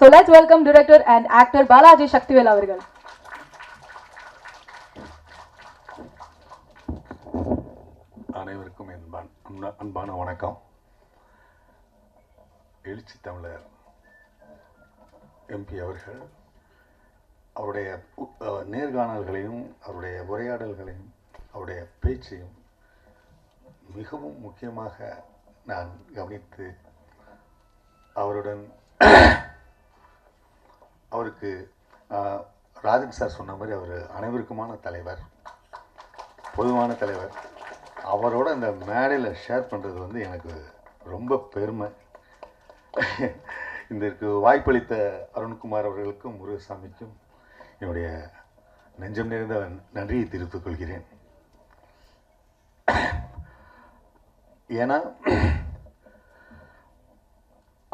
So let's welcome director and actor Balaji Shaktivel அவர்கள். அனைவருக்கும் அன்பான வணக்கம். எழுச்சி தமிழர் எம்பி அவர்கள் அவருடைய நேர்காணல்களையும் அவருடைய உரையாடல்களையும் அவருடைய பேச்சையும் மிகவும் முக்கியமாக நான் கவனித்து அவருக்கு ராஜன் சார் சொன்ன மாதிரி அவர் அனைவருக்குமான தலைவர், பொதுவான தலைவர். அவரோட இந்த மேடையில் ஷேர் பண்ணுறது வந்து எனக்கு ரொம்ப பெருமை. இதற்கு வாய்ப்பளித்த அருண்குமார் அவர்களுக்கும் முருகசாமிக்கும் என்னுடைய நெஞ்சம் நிறைந்த நன்றியை தெரிவித்துக் கொள்கிறேன். ஏன்னா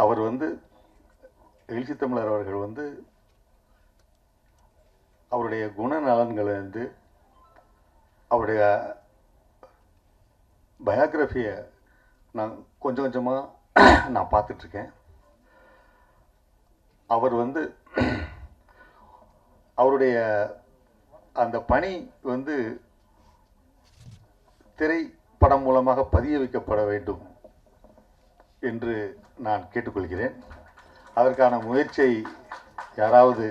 அவர் வந்து எழுச்சி தமிழர் அவர்கள் வந்து அவருடைய குணநலன்களை வந்து அவருடைய பயோகிராஃபியை நான் கொஞ்சம் கொஞ்சமாக நான் பார்த்துட்ருக்கேன். அவர் வந்து அவருடைய அந்த பணி வந்து திரைப்படம் மூலமாக பதிய வைக்கப்பட வேண்டும் என்று நான் கேட்டுக்கொள்கிறேன். அதற்கான முயற்சியை யாராவது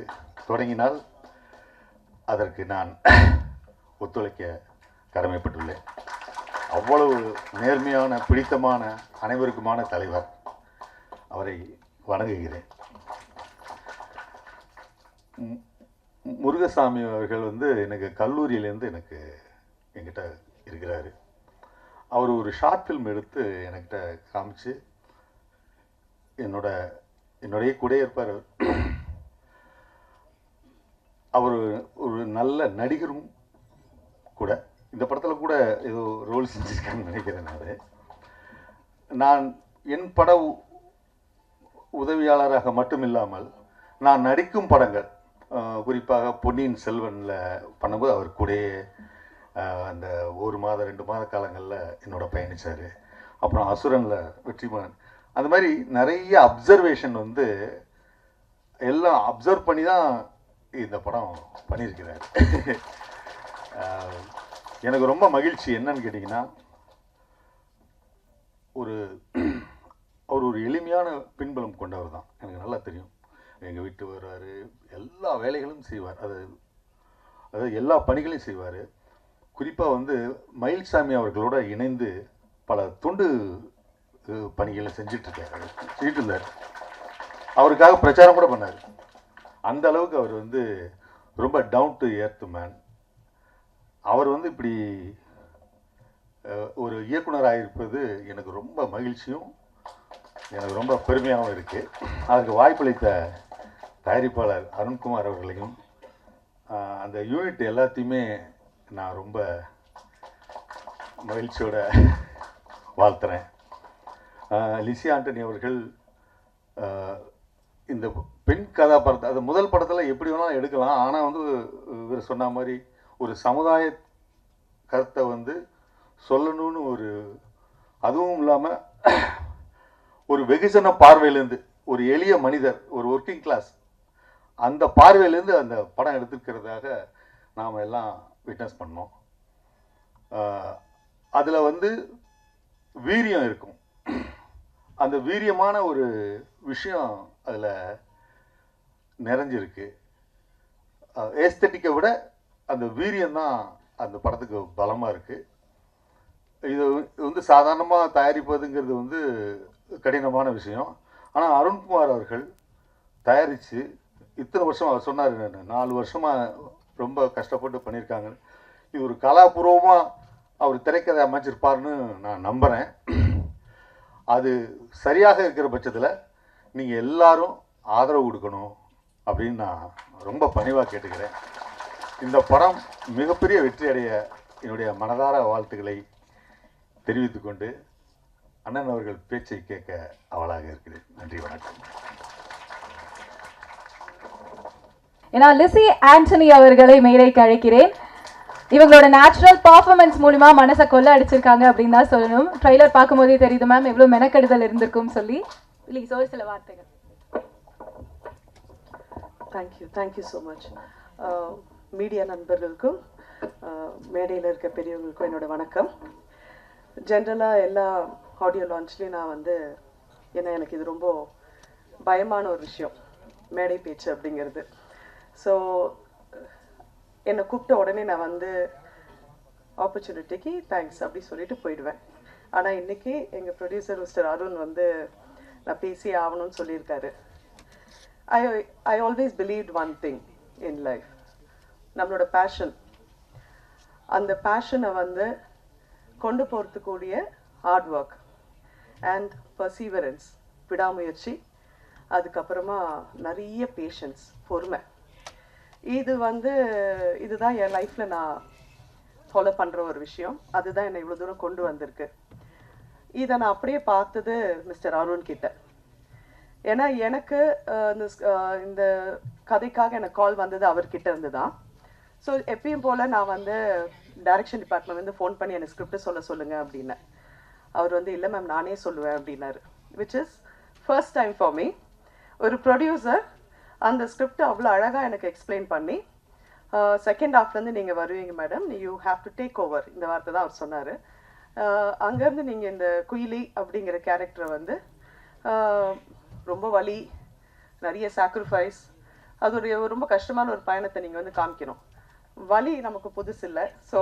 தொடங்கினால் அதற்கு நான் ஒத்துழைக்க கடமைப்பட்டுள்ளேன். அவ்வளவு நேர்மையான, பிடித்தமான, அனைவருக்குமான தலைவர். அவரை வணங்குகிறேன். முருகசாமி அவர்கள் வந்து எனக்கு கல்லூரியிலேருந்து என்கிட்ட இருக்கிறாரு. அவர் ஒரு ஷார்ட் ஃபில்ம் எடுத்து என்கிட்ட காமிச்சு என்னுடைய கூட இருப்பார். அவர் ஒரு நல்ல நடிகரும் கூட. இந்த படத்தில் கூட ஏதோ ரோல் செஞ்சுருக்கான்னு நினைக்கிறேன். நான் என் பட உதவியாளராக மட்டுமில்லாமல் நான் நடிக்கும் படங்கள், குறிப்பாக பொன்னியின் செல்வனில் பண்ணும்போது அவர் கூடயே அந்த 1 மாத 2 மாத காலங்களில் என்னோட பயணித்தார். அப்புறம் அசுரனில் வெற்றிமாறன், அந்த மாதிரி நிறைய அப்சர்வேஷன் வந்து எல்லாம் அப்சர்வ் பண்ணி தான் இந்த படம் பண்ணியிருக்கிறார். எனக்கு ரொம்ப மகிழ்ச்சி என்னன்னு கேட்டிங்கன்னா, அவர் ஒரு எளிமையான பின்புலம் கொண்டவர் தான். எனக்கு நல்லா தெரியும். எங்கள் வீட்டு வர்றாரு, எல்லா வேலைகளும் செய்வார், அதாவது எல்லா பணிகளையும் செய்வார். குறிப்பாக வந்து மயில்சாமி அவர்களோட இணைந்து பல தொண்டு பணிகளை செஞ்சிட்டு இருந்தார். அவருக்காக பிரச்சாரம் கூட பண்ணார். அந்த அளவுக்கு அவர் வந்து ரொம்ப டவுன் டு எர்த் மேன். அவர் வந்து இப்படி ஒரு இயக்குனராக இருப்பது எனக்கு ரொம்ப மகிழ்ச்சியும் எனக்கு ரொம்ப பெருமையாகவும் இருக்குது. அதுக்கு வாய்ப்பளித்த தயாரிப்பாளர் அருண்குமார் அவர்களையும் அந்த யூனிட் எல்லாத்தையுமே நான் ரொம்ப மகிழ்ச்சியோட வாழ்த்துறேன். லிசி ஆண்டனி அவர்கள் இந்த பெண் கதாபாத்திரத்தை, அது முதல் படத்தில் எப்படி வேணாலும் எடுக்கலாம். ஆனால் வந்து இவர் சொன்ன மாதிரி ஒரு சமுதாய கருத்தை வந்து சொல்லணும்னு அதுவும் இல்லாமல் ஒரு வெகுஜன பார்வையிலேருந்து, ஒரு எளிய மனிதர், ஒரு ஒர்க்கிங் கிளாஸ், அந்த பார்வையிலேருந்து அந்த படம் எடுத்துக்கிறதாக நாம் எல்லாம் விட்னஸ் பண்ணோம். அதில் வந்து வீரியம் இருக்கும். அந்த வீரியமான ஒரு விஷயம் அதில் நிறைஞ்சிருக்கு. ஏஸ்தட்டிக்கை விட அந்த வீரியம்தான் அந்த படத்துக்கு பலமாக இருக்குது. இது வந்து சாதாரணமாக தயாரிப்பதுங்கிறது வந்து கடினமான விஷயம். ஆனால் அருண்குமார் அவர்கள் தயாரித்து இத்தனை வருஷம், அவர் சொன்னார் 4 வருஷமாக ரொம்ப கஷ்டப்பட்டு பண்ணியிருக்காங்க. இது ஒரு கலாபூர்வமாக அவர் திரைக்கதை அமைச்சிருப்பார்னு நான் நம்புகிறேன். அது சரியாக இருக்கிற பட்சத்தில் நீங்கள் எல்லாரும் ஆதரவு கொடுக்கணும் அப்படின்னு நான் ரொம்ப பணிவாக கேட்டுக்கிறேன். இந்த படம் மிகப்பெரிய வெற்றி அடைய என்னுடைய மனதார வாழ்த்துக்களை தெரிவித்துக்கொண்டு அண்ணன் அவர்கள் பேச்சை கேட்க அவளாக இருக்கிறேன். நன்றி, வணக்கம். ஏன்னா லிசி ஆண்டனி அவர்களை மேடைக்கு அழைக்கிறேன். இவங்களோட நேச்சுரல் பர்ஃபார்மன்ஸ் மூலமா மனசை கொள்ள அடிச்சிருக்காங்க அப்படின்னு தான் சொல்லணும். ட்ரைலர் பார்க்கும்போதே தெரியுது மேம் எவ்வளவு மெனக்கெடுதல் இருந்திருக்கும் சொல்லி. ப்ளீஸ் ஒரு சில வார்த்தைகள். Thank you so much. மீடியா நண்பர்களுக்கும் மேடையில் இருக்க பெரியவங்களுக்கும் என்னோட வணக்கம். ஜென்ரலாக எல்லா ஆடியோ லான்ச்லேயும் நான் வந்து எனக்கு இது ரொம்ப பயமான ஒரு விஷயம், மேடை பேச்சு அப்படிங்கிறது. ஸோ என்னை கூப்பிட்ட உடனே நான் வந்து ஆப்பர்ச்சுனிட்டிக்கு தேங்க்ஸ் அப்படி சொல்லிட்டு போயிடுவேன். ஆனால் இன்றைக்கி எங்கள் ப்ரொடியூசர் மிஸ்டர் அருண் வந்து நான் பேசி ஆகணும்னு சொல்லியிருக்காரு. I always believed one thing in life. நம்மளோட பேஷன், அந்த பேஷனை வந்து கொண்டு போகிறதுக்கூடிய ஹார்ட் ஒர்க் அண்ட் பர்சீவரன்ஸ், விடாமுயற்சி, அதுக்கப்புறமா நிறைய பேஷன்ஸ், பொறுமை, இதுதான் என் லைஃப்பில் நான் ஃபாலோ பண்ணுற ஒரு விஷயம். அதுதான் என்னை இவ்வளோ தூரம் கொண்டு வந்திருக்கு. இதை நான் அப்படியே பார்த்தது மிஸ்டர் அருண் கிட்ட. ஏன்னா எனக்கு இந்த கதைக்காக எனக்கு கால் வந்தது அவர்கிட்ட இருந்து தான். ஸோ எப்பயும் போல் நான் வந்து டைரக்ஷன் டிபார்ட்மெண்ட் வந்து ஃபோன் பண்ணி எனக்கு ஸ்கிரிப்ட் சொல்லுங்கள் அப்படின்னேன். அவர் வந்து இல்லை மேம் நானே சொல்லுவேன் அப்படின்னாரு. Which is first time for me. ஒரு ப்ரொடியூசர் அந்த ஸ்கிரிப்ட் அவ்வளோ அழகாக எனக்கு எக்ஸ்பிளைன் பண்ணி செகண்ட் ஹாஃப்லேருந்து நீங்கள் வருவீங்க madam, you have to take over, இந்த வார்த்தை தான் அவர் சொன்னார். அங்கேருந்து நீங்கள் இந்த குயிலி அப்படிங்கிற கேரக்டரை வந்து ரொம்ப வலி, நிறைய சாக்ரிஃபைஸ், அதோடைய ரொம்ப கஷ்டமான ஒரு பயணத்தை நீங்கள் வந்து காமிக்கணும். வலி நமக்கு புதுசு இல்லை. So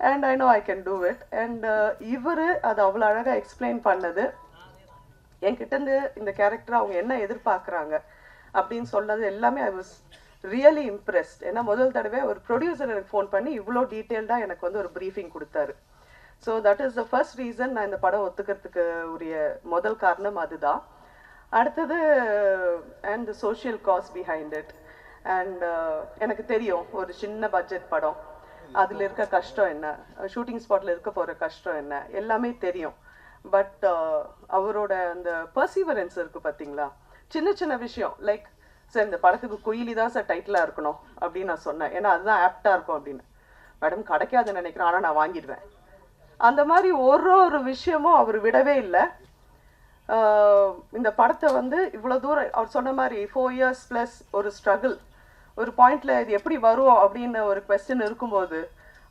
and I know I can do it. And இவர் அதை அவ்வளோ அழகாக எக்ஸ்பிளைன் பண்ணது, என்கிட்டேருந்து இந்த கேரக்டரை அவங்க என்ன எதிர்பார்க்குறாங்க அப்படின்னு சொன்னது எல்லாமே ஐ வாஸ் ரியலி இம்ப்ரெஸ்ட். ஏன்னா முதல் தடவை ஒரு ப்ரொடியூசர் எனக்கு ஃபோன் பண்ணி இவ்வளோ டீட்டெயில்டாக எனக்கு வந்து ஒரு ப்ரீஃபிங் கொடுத்தாரு. So that is the first reason நான் இந்த படம் ஒத்துக்கிறதுக்கு உரிய முதல் காரணம் அதுதான். அடுத்தது and the social cos behind it. And எனக்கு தெரியும் ஒரு சின்ன பட்ஜெட் படம், அதில் இருக்க கஷ்டம் என்ன, ஷூட்டிங் ஸ்பாட்டில் இருக்க போகிற கஷ்டம் என்ன, எல்லாமே தெரியும். பட் அவரோட அந்த பர்சீவரன்ஸ் இருக்குது பார்த்தீங்களா, சின்ன சின்ன விஷயம் லைக் சார் இந்த படத்துக்கு குயிலி தான் சார் டைட்டிலாக இருக்கணும் அப்படின்னு நான் சொன்னேன். ஏன்னா அதுதான் ஆப்டாக இருக்கும் அப்படின்னு. மேடம் கிடைக்காதுன்னு நினைக்கிறேன், ஆனால் நான் வாங்கிடுவேன். அந்த மாதிரி ஒரு விஷயமும் அவர் விடவே இல்லை. இந்த படத்தை வந்து இவ்வளோ தூரம் அவர் சொன்ன மாதிரி 4 years ப்ளஸ் ஒரு ஸ்ட்ரகிள், ஒரு பாயிண்டில் இது எப்படி வரும் அப்படின்னு ஒரு கொஸ்டின் இருக்கும்போது,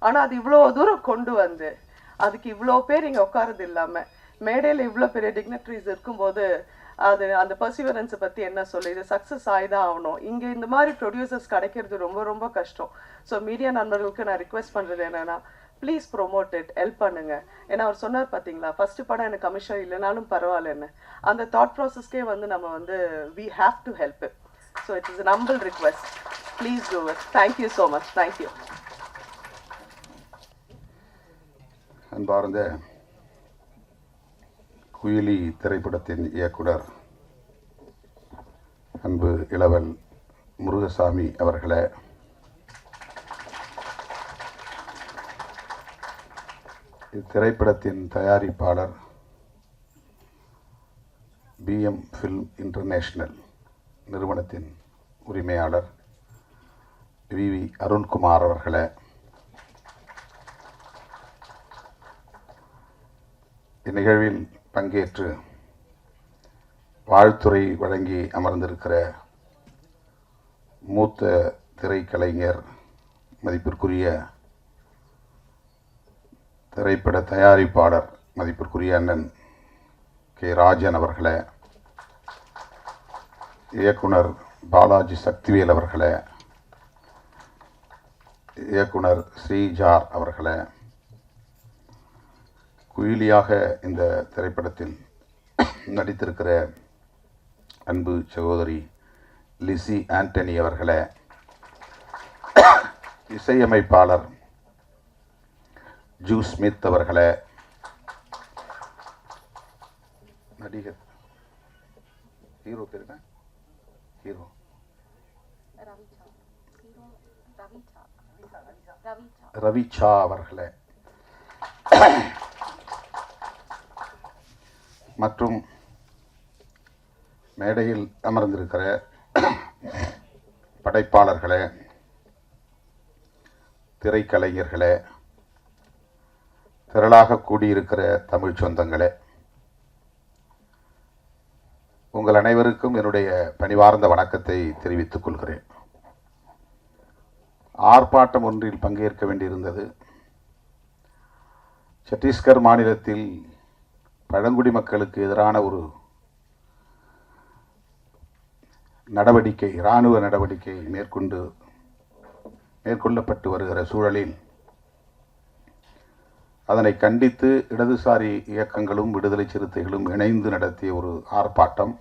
ஆனால் அது இவ்வளோ தூரம் கொண்டு வந்து அதுக்கு இவ்வளோ பேர் இங்கே உட்காரது இல்லாமல் மேடையில் இவ்வளோ பெரிய டிக்னட்ரிஸ் இருக்கும்போது அது அந்த பர்சிவரன்ஸை பற்றி என்ன சொல்லு, இது சக்ஸஸ் ஆகிதான் ஆகணும். இங்கே இந்த மாதிரி ப்ரொடியூசர்ஸ் கிடைக்கிறது ரொம்ப ரொம்ப கஷ்டம். ஸோ மீடியா நண்பர்களுக்கு நான் ரிக்வெஸ்ட் பண்ணுறது என்னென்னா, ப்ளீஸ் ப்ரொமோட் இட், ஹெல்ப் பண்ணுங்க. ஏன்னா அவர் சொன்னார் பார்த்தீங்களா, ஃபஸ்ட்டு படம் எனக்கு கமிஷன் இல்லைனாலும் பரவாயில்லன்னு. அந்த தாட் ப்ராசஸ்க்கே வந்து நம்ம வந்து we have to help it. So it is an humble request. Please do it. Thank you so much. Thank you. அன்பார்ந்த குயிலி திரைப்படத்தின் இயக்குனர் அன்பு இளவல் முருகசாமி அவர்களே, இத்திரைப்படத்தின் தயாரிப்பாளர் BM ஃபில்ம் இன்டர்நேஷனல் நிறுவனத்தின் உரிமையாளர் VV அருண்குமார் அவர்களே, இந்நிகழ்வில் பங்கேற்று வாழ்த்துரை வழங்கி அமர்ந்திருக்கிற மூத்த திரைக்கலைஞர், மதிப்பிற்குரிய திரைப்பட தயாரிப்பாளர், மதிப்பிற்குரிய அண்ணன் K. ராஜன் அவர்களே, இயக்குனர் பாலாஜி சக்திவேல் அவர்களே, இயக்குனர் ஸ்ரீஜார் அவர்களே, குயிலியாக இந்த திரைப்படத்தில் நடித்திருக்கிற அன்பு சகோதரி லிசி ஆண்டனி அவர்களே, இசையமைப்பாளர் ஜூ ஸ்மித் அவர்களே, நடிகர் ஹீரோ பேருங்க ஹீரோ ரவிச்சா அவர்களே, மற்றும் மேடையில் அமர்ந்திருக்கிற படைப்பாளர்களே, திரைக்கலைஞர்களே, திரளாக கூடியிருக்கிற தமிழ் சொந்தங்களே, உங்கள் அனைவருக்கும் என்னுடைய பணிவார்ந்த வணக்கத்தை தெரிவித்துக் கொள்கிறேன். ஆர்ப்பாட்டம் ஒன்றில் பங்கேற்க வேண்டியிருந்தது. சத்தீஸ்கர் மாநிலத்தில் பழங்குடி மக்களுக்கு எதிரான ஒரு நடவடிக்கை, இராணுவ நடவடிக்கை மேற்கொள்ளப்பட்டு வருகிற சூழலில் அதனை கண்டித்து இடதுசாரி இயக்கங்களும் விடுதலை சிறுத்தைகளும் இணைந்து நடத்திய ஒரு ஆர்ப்பாட்டம்.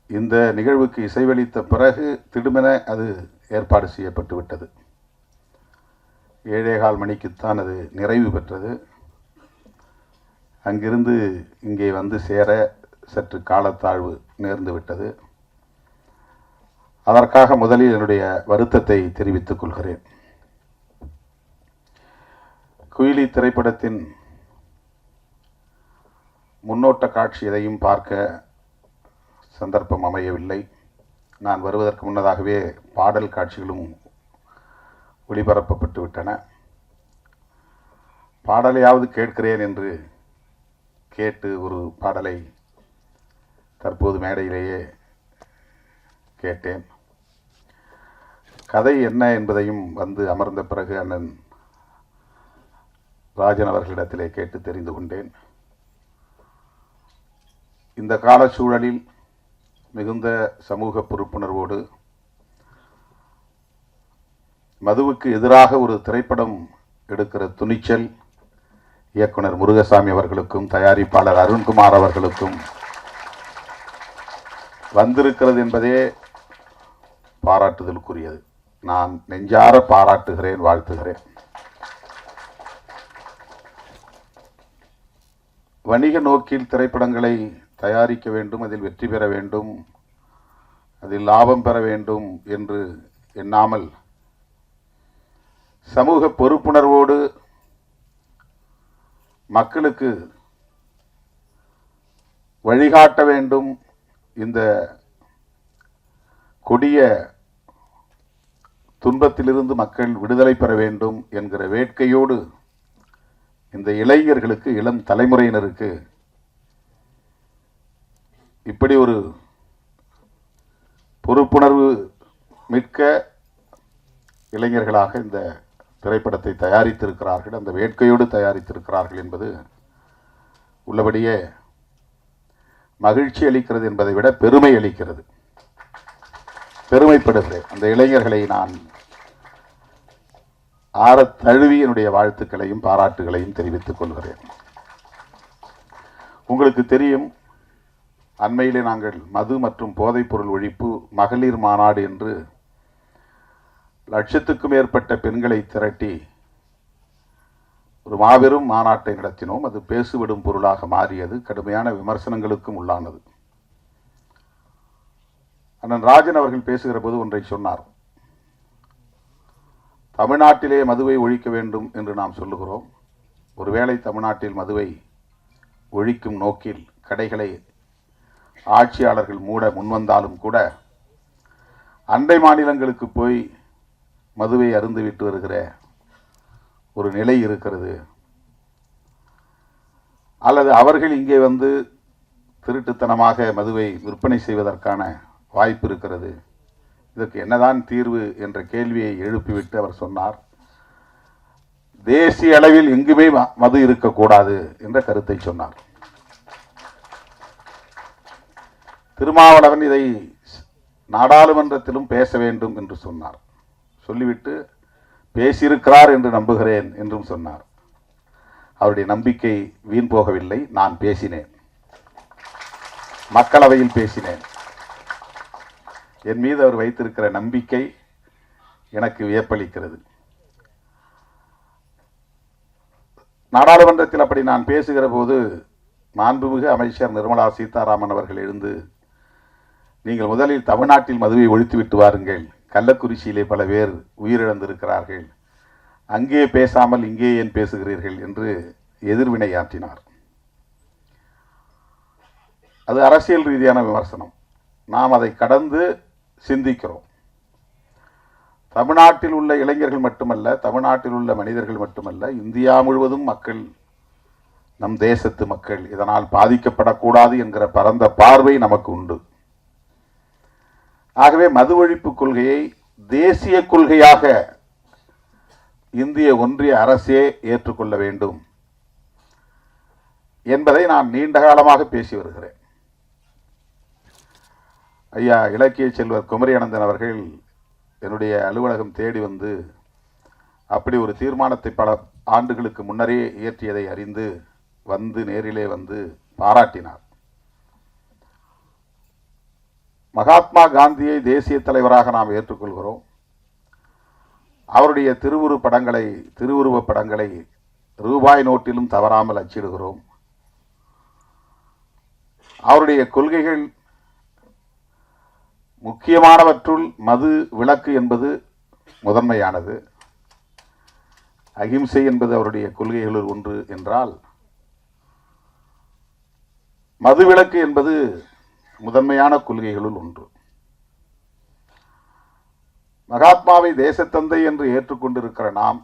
இந்த நிகழ்வுக்கு இசைவளித்த பிறகு திடுமென அது ஏற்பாடு செய்யப்பட்டு விட்டது. 7:15 மணிக்குத்தான் அது நிறைவு பெற்றது. அங்கிருந்து இங்கே வந்து சேர சற்று காலத்தாழ்வு நேர்ந்து விட்டது. அதற்காக முதலில் என்னுடைய வருத்தத்தை தெரிவித்துக் கொள்கிறேன். குயிலி திரைப்படத்தின் முன்னோட்ட காட்சி எதையும் பார்க்க சந்தர்ப்பம் அமையவில்லை. நான் வருவதற்கு முன்னதாகவே பாடல் காட்சிகளும் ஒளிபரப்பப்பட்டு விட்டன. பாடலையாவது கேட்கிறேன் என்று கேட்டு ஒரு பாடலை தற்போது மேடையிலேயே கேட்டேன். கதை என்ன என்பதையும் வந்து அமர்ந்த பிறகு அண்ணன் ராஜன் அவர்களிடத்திலே கேட்டு தெரிந்து கொண்டேன். இந்த கால சூழலில் மிகுந்த சமூக பொறுப்புணர்வோடு மதுவுக்கு எதிராக ஒரு திரைப்படம் எடுக்கிற துணிச்சல் இயக்குனர் முருகசாமி அவர்களுக்கும் தயாரிப்பாளர் அருண்குமார் அவர்களுக்கும் வந்திருக்கிறது என்பதே பாராட்டுதலுக்குரியது. நான் நெஞ்சார பாராட்டுகிறேன், வாழ்த்துகிறேன். வணிக நோக்கில் திரைப்படங்களை தயாரிக்க வேண்டும், அதில் வெற்றி பெற வேண்டும், அதில் லாபம் பெற வேண்டும் என்று எண்ணாமல் சமூக பொறுப்புணர்வோடு மக்களுக்கு வழிகாட்ட வேண்டும், இந்த கொடிய துன்பத்திலிருந்து மக்கள் விடுதலை பெற வேண்டும் என்கிற வேட்கையோடு இந்த இளைஞர்களுக்கு, இளம் தலைமுறையினருக்கு இப்படி ஒரு பொறுப்புணர்வு மிக்க இளைஞர்களாக இந்த திரைப்படத்தை தயாரித்திருக்கிறார்கள், அந்த வேட்கையோடு தயாரித்திருக்கிறார்கள் என்பது உள்ளபடியே மகிழ்ச்சி அளிக்கிறது என்பதை விட பெருமை அளிக்கிறது. பெருமைப்படுகிறேன். அந்த இளைஞர்களை நான் ஆறத் தழுவி என்னுடைய வாழ்த்துக்களையும் பாராட்டுகளையும் தெரிவித்துக் கொள்கிறேன். உங்களுக்கு தெரியும், அண்மையிலே நாங்கள் மது மற்றும் போதைப்பொருள் ஒழிப்பு மகளிர் மாநாடு என்று லட்சத்துக்கும் மேற்பட்ட பெண்களை திரட்டி ஒரு மாபெரும் மாநாட்டை நடத்தினோம். அது பேசுவிடும் பொருளாக மாறியது, கடுமையான விமர்சனங்களுக்கும் உள்ளானது. அண்ணன் ராஜன் அவர்கள் பேசுகிற போது ஒன்றை சொன்னார். தமிழ்நாட்டிலே மதுவை ஒழிக்க வேண்டும் என்று நாம் சொல்லுகிறோம். ஒருவேளை தமிழ்நாட்டில் மதுவை ஒழிக்கும் நோக்கில் கடைகளை ஆட்சியாளர்கள் மூட முன்வந்தாலும் கூட அண்டை மாநிலங்களுக்கு போய் மதுவை அருந்துவிட்டு வருகிற ஒரு நிலை இருக்கிறது. அல்லது அவர்கள் இங்கே வந்து திருட்டுத்தனமாக மதுவை விற்பனை செய்வதற்கான வாய்ப்பு இருக்கிறது. இதற்கு என்னதான் தீர்வு என்ற கேள்வியை எழுப்பிவிட்டு அவர் சொன்னார், தேசிய அளவில் எங்குமே மது இருக்கக்கூடாது என்ற கருத்தை சொன்னார். திருமாவளவன் இதை நாடாளுமன்றத்திலும் பேச வேண்டும் என்று சொன்னார். சொல்லிவிட்டு பேசியிருக்கிறார் என்று நம்புகிறேன் என்றும் சொன்னார். அவருடைய நம்பிக்கை வீண் போகவில்லை. நான் பேசினேன், மக்களவையில் பேசினேன். என் மீது அவர் வைத்திருக்கிற நம்பிக்கை எனக்கு வியப்பளிக்கிறது. நாடாளுமன்றத்தில் அப்படி நான் பேசுகிற போது மாண்புமிகு அமைச்சர் நிர்மலா சீதாராமன் அவர்கள் எழுந்து, நீங்கள் முதலில் தமிழ்நாட்டில் மதுவை ஒழித்துவிட்டு வாருங்கள், கள்ளக்குறிச்சியிலே பல பேர் உயிரிழந்திருக்கிறார்கள், அங்கே பேசாமல் இங்கே ஏன் பேசுகிறீர்கள் என்று எதிர்வினையாற்றினார். அது அரசியல் ரீதியான விமர்சனம். நாம் அதை கடந்து சிந்திக்கிறோம். தமிழ்நாட்டில் உள்ள இளைஞர்கள் மட்டுமல்ல, தமிழ்நாட்டில் உள்ள மனிதர்கள் மட்டுமல்ல, இந்தியா முழுவதும் மக்கள் நம் தேசத்து மக்கள் இதனால் பாதிக்கப்படக்கூடாது என்கிற பரந்த பார்வை நமக்கு உண்டு. ஆகவே மது ஒழிப்பு கொள்கையை தேசிய கொள்கையாக இந்திய ஒன்றிய அரசே ஏற்றுக்கொள்ள வேண்டும் என்பதை நான் நீண்ட காலமாக பேசி வருகிறேன். ஐயா இலக்கிய செல்வர் குமரி அனந்தன் அவர்கள் என்னுடைய அலுவலகம் தேடி வந்து அப்படி ஒரு தீர்மானத்தை பல ஆண்டுகளுக்கு முன்னரே இயற்றியதை அறிந்து வந்து நேரிலே வந்து பாராட்டினார். மகாத்மா காந்தியை தேசிய தலைவராக நாம் ஏற்றுக்கொள்கிறோம். அவருடைய திருவுருவப் படங்களை ரூபாய் நோட்டிலும் தவறாமல் அச்சிடுகிறோம். அவருடைய கொள்கைகள் முக்கியமானவற்றுள் மது விலக்கு என்பது முதன்மையானது. அகிம்சை என்பது அவருடைய கொள்கைகளுள் ஒன்று என்றால், மதுவிலக்கு என்பது முதன்மையான கொள்கைகளுள் ஒன்று. மகாத்மாவை தேசத்தந்தை என்று ஏற்றுக்கொண்டிருக்கிற நாம்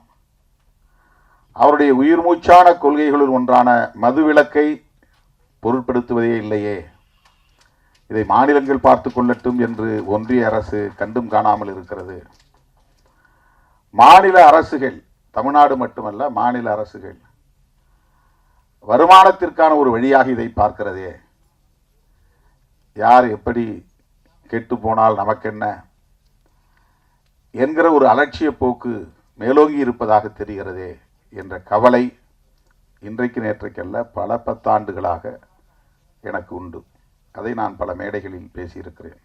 அவருடைய உயிர் மூச்சான கொள்கைகளுள் ஒன்றான மதுவிலக்கை பொருட்படுத்துவதே இல்லையே. இதை மாநிலங்கள் பார்த்து கொள்ளட்டும் என்று ஒன்றிய அரசு கண்டும் காணாமல் இருக்கிறது. மாநில அரசுகள், தமிழ்நாடு மட்டுமல்ல, மாநில அரசுகள் வருமானத்திற்கான ஒரு வழியாக இதை பார்க்கிறதே. யார் எப்படி கெட்டு போனால் நமக்கென்ன என்கிற ஒரு அலட்சிய போக்கு மேலோங்கி இருப்பதாக தெரிகிறதே என்ற கவலை இன்றைக்கு நேற்றைக்கல்ல பல பத்தாண்டுகளாக எனக்கு உண்டு. அதை நான் பல மேடைகளில் பேசியிருக்கிறேன்.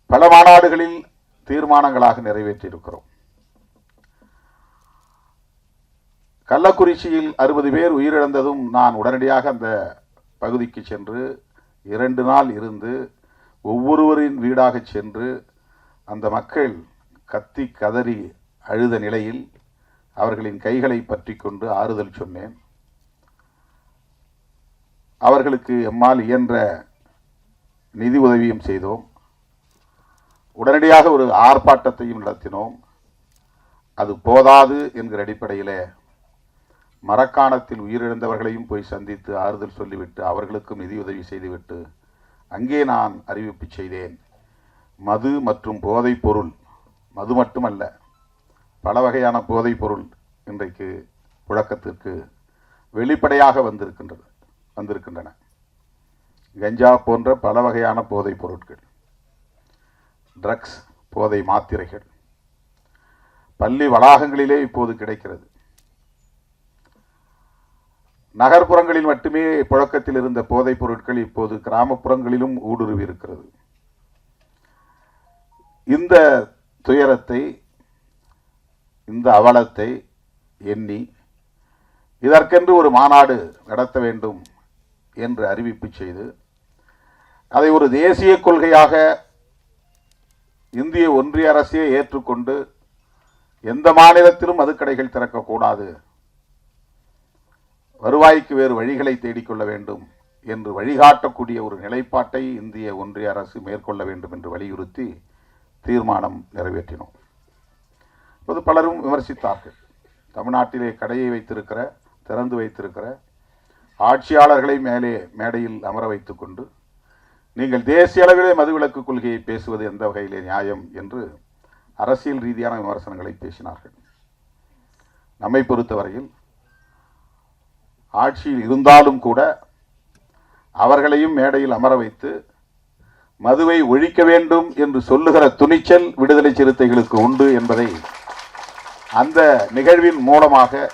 பல மாநாடுகளில் தீர்மானங்களாக நிறைவேற்றியிருக்கிறோம். கள்ளக்குறிச்சியில் 60 பேர் உயிரிழந்ததும் நான் உடனடியாக அந்த பகுதிக்கு சென்று 2 நாள் இருந்து ஒவ்வொருவரின் வீடாக சென்று அந்த மக்கள் கத்தி கதறி அழுத நிலையில் அவர்களின் கைகளை பற்றி கொண்டு ஆறுதல் சொன்னேன். அவர்களுக்கு எம்மால் இயன்ற நிதி உதவியும் செய்தோம். உடனடியாக ஒரு ஆர்ப்பாட்டத்தையும் நடத்தினோம். அது போதாது என்கிற அடிப்படையில் மரக்காணத்தில் உயிரிழந்தவர்களையும் போய் சந்தித்து ஆறுதல் சொல்லிவிட்டு அவர்களுக்கும் நிதியுதவி செய்துவிட்டு அங்கே நான் அறிவிப்பு செய்தேன். மது மற்றும் போதைப் பொருள், மது மட்டுமல்ல, பல வகையான போதைப் பொருள் இன்றைக்கு புழக்கத்திற்கு வெளிப்படையாக வந்திருக்கின்றன. கஞ்சா போன்ற பல வகையான போதைப் பொருட்கள், ட்ரக்ஸ், போதை மாத்திரைகள் பள்ளி வளாகங்களிலே இப்போது கிடைக்கிறது. நகர்ப்புறங்களில் மட்டுமே புழக்கத்தில் இருந்த போதைப் பொருட்கள் இப்போது கிராமப்புறங்களிலும் ஊடுருவி இருக்கிறது. இந்த துயரத்தை, இந்த அவலத்தை எண்ணி இதற்கென்று ஒரு மாநாடு நடத்த வேண்டும் என்று அறிவிப்பு செய்து அதை ஒரு தேசிய கொள்கையாக இந்திய ஒன்றிய அரசே ஏற்றுக்கொண்டு எந்த மாநிலத்திலும் மதுக்கடைகள் திறக்கக்கூடாது, வருவாய்க்கு வேறு வழிகளை தேடிக்கொள்ள வேண்டும் என்று வழிகாட்டக்கூடிய ஒரு நிலைப்பாட்டை இந்திய ஒன்றிய அரசு மேற்கொள்ள வேண்டும் என்று வலியுறுத்தி தீர்மானம் நிறைவேற்றினோம். இப்போது பலரும் விமர்சித்தார்கள். தமிழ்நாட்டிலே கடையை திறந்து வைத்திருக்கிற ஆட்சியாளர்களை மேடையில் அமர வைத்துக் கொண்டு நீங்கள் தேசிய அளவிலே மதுவிலக்கு கொள்கையை பேசுவது எந்த வகையிலே நியாயம் என்று அரசியல் ரீதியான விமர்சனங்களை பேசினார்கள். நம்மை பொறுத்தவரையில் ஆட்சியில் இருந்தாலும் கூட அவர்களையும் மேடையில் அமர வைத்து மதுவை ஒழிக்க வேண்டும் என்று சொல்லுகிற துணிச்சல் விடுதலை சிறுத்தைகளுக்கு உண்டு என்பதை அந்த நிகழ்வின் மூலமாக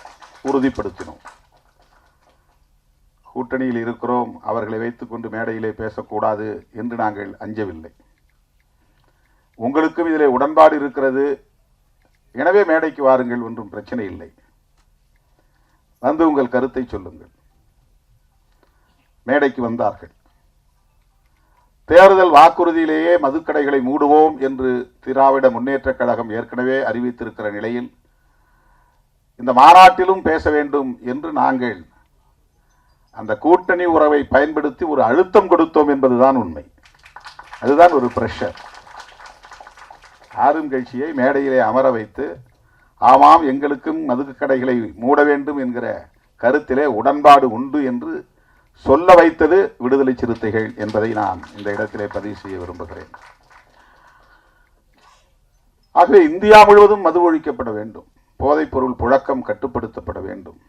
உறுதிப்படுத்தினோம். கூட்டணியில் இருக்கிறோம், அவர்களை வைத்துக்கொண்டு மேடையிலே பேசக்கூடாது என்று நாங்கள் அஞ்சவில்லை. உங்களுக்கும் இதிலே உடன்பாடு இருக்கிறது, எனவே மேடைக்கு வாருங்கள், ஒன்றும் பிரச்சனை இல்லை, வந்து உங்கள் கருத்தை சொல்லுங்கள். மேடைக்கு வந்தார்கள். தேர்தல் வாக்குறுதியிலேயே மதுக்கடைகளை மூடுவோம் என்று திராவிட முன்னேற்றக் கழகம் ஏற்கனவே அறிவித்திருக்கிற நிலையில் இந்த மாநாட்டிலும் பேச வேண்டும் என்று நாங்கள் அந்த கூட்டணி உறவை பயன்படுத்தி ஒரு அழுத்தம் கொடுத்தோம் என்பதுதான் உண்மை. அதுதான் ஒரு பிரஷர். ஆளுங்கட்சியை மேடையிலே அமர வைத்து, ஆமாம் எங்களுக்கும் மதுக்கடைகளை மூட வேண்டும் என்கிற கருத்திலே உடன்பாடு உண்டு என்று சொல்ல வைத்தது விடுதலை சிறுத்தைகள் என்பதை நான் இந்த இடத்திலே பதிவு செய்ய விரும்புகிறேன். ஆகவே இந்தியா முழுவதும் மது ஒழிக்கப்பட வேண்டும், போதைப் பொருள் புழக்கம் கட்டுப்படுத்தப்பட வேண்டும்.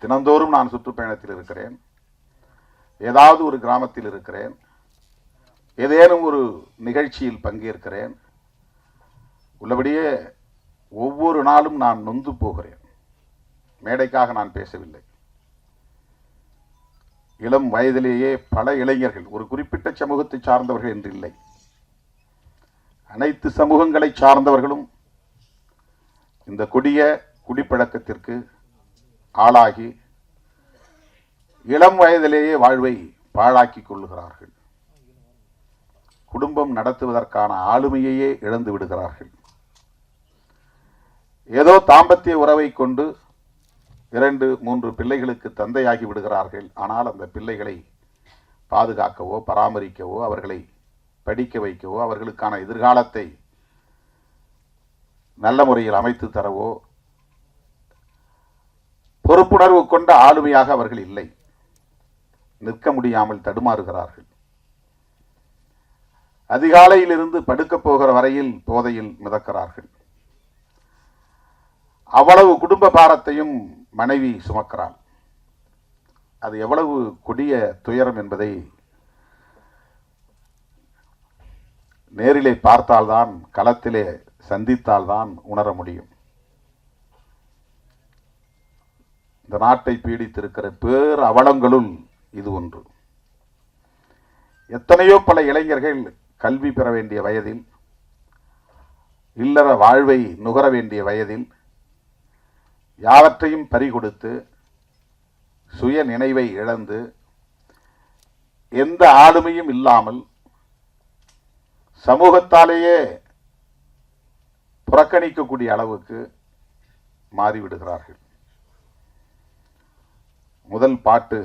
தினந்தோறும் நான் சுற்றுப்பயணத்தில் இருக்கிறேன், ஏதாவது ஒரு கிராமத்தில் இருக்கிறேன், ஏதேனும் ஒரு நிகழ்ச்சியில் பங்கேற்கிறேன். உள்ளபடியே ஒவ்வொரு நாளும் நான் நொந்து போகிறேன். மேடைக்காக நான் பேசவில்லை. இளம் வயதிலேயே பல இளைஞர்கள், ஒரு குறிப்பிட்ட சமூகத்தை சார்ந்தவர்கள் என்று இல்லை, அனைத்து சமூகங்களை சார்ந்தவர்களும் இந்த கொடிய குடிப்பழக்கத்திற்கு ஆளாகி இளம் வயதிலேயே வாழ்வை பாழாக்கி கொள்ளுகிறார்கள். குடும்பம் நடத்துவதற்கான ஆளுமையையே இழந்து விடுகிறார்கள். ஏதோ தாம்பத்திய உறவை கொண்டு 2-3 பிள்ளைகளுக்கு தந்தையாகி விடுகிறார்கள். ஆனால் அந்த பிள்ளைகளை பாதுகாக்கவோ பராமரிக்கவோ அவர்களை படிக்க வைக்கவோ அவர்களுக்கான எதிர்காலத்தை நல்ல முறையில் அமைத்து தரவோ பொறுப்புணர்வு கொண்ட ஆளுமையாக அவர்கள் இல்லை. நிற்க முடியாமல் தடுமாறுகிறார்கள். அதிகாலையில் இருந்து படுக்கப் போகிற வரையில் போதையில் மிதக்கிறார்கள். அவ்வளவு குடும்ப பாரத்தையும் மனைவி சுமக்கிறாள். அது எவ்வளவு கொடிய துயரம் என்பதை நேரிலே பார்த்தால்தான், களத்திலே சந்தித்தால்தான் உணர முடியும். இந்த நாட்டை பீடித்திருக்கிற பேர் அவலங்களுள் இது ஒன்று. எத்தனையோ பல இளைஞர்கள் கல்வி பெற வேண்டிய வயதில், இல்லற வாழ்வை நுகர வேண்டிய வயதில் யாவற்றையும் பறிகொடுத்து சுய நினைவை இழந்து எந்த ஆளுமையும் இல்லாமல் சமூகத்தாலேயே புறக்கணிக்கக்கூடிய அளவுக்கு மாறிவிடுகிறார்கள். முதல் பாட்டு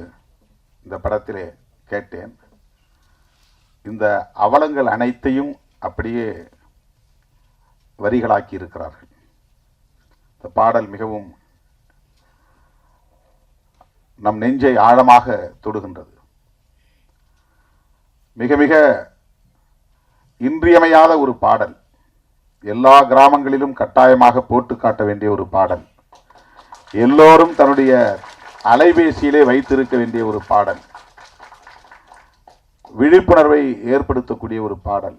இந்த படத்திலே கேட்டேன். இந்த அவலங்கள் அனைத்தையும் அப்படியே வரிகளாக்கி இருக்கிறார்கள். இந்த பாடல் மிகவும் நம் நெஞ்சை ஆழமாக தொடுகின்றது. மிக மிக இன்றியமையாத ஒரு பாடல். எல்லா கிராமங்களிலும் கட்டாயமாக போட்டு காட்ட வேண்டிய ஒரு பாடல். எல்லோரும் தன்னுடைய அலைபேசியிலே வைத்திருக்க வேண்டிய ஒரு பாடல். விழிப்புணர்வை ஏற்படுத்தக்கூடிய ஒரு பாடல்.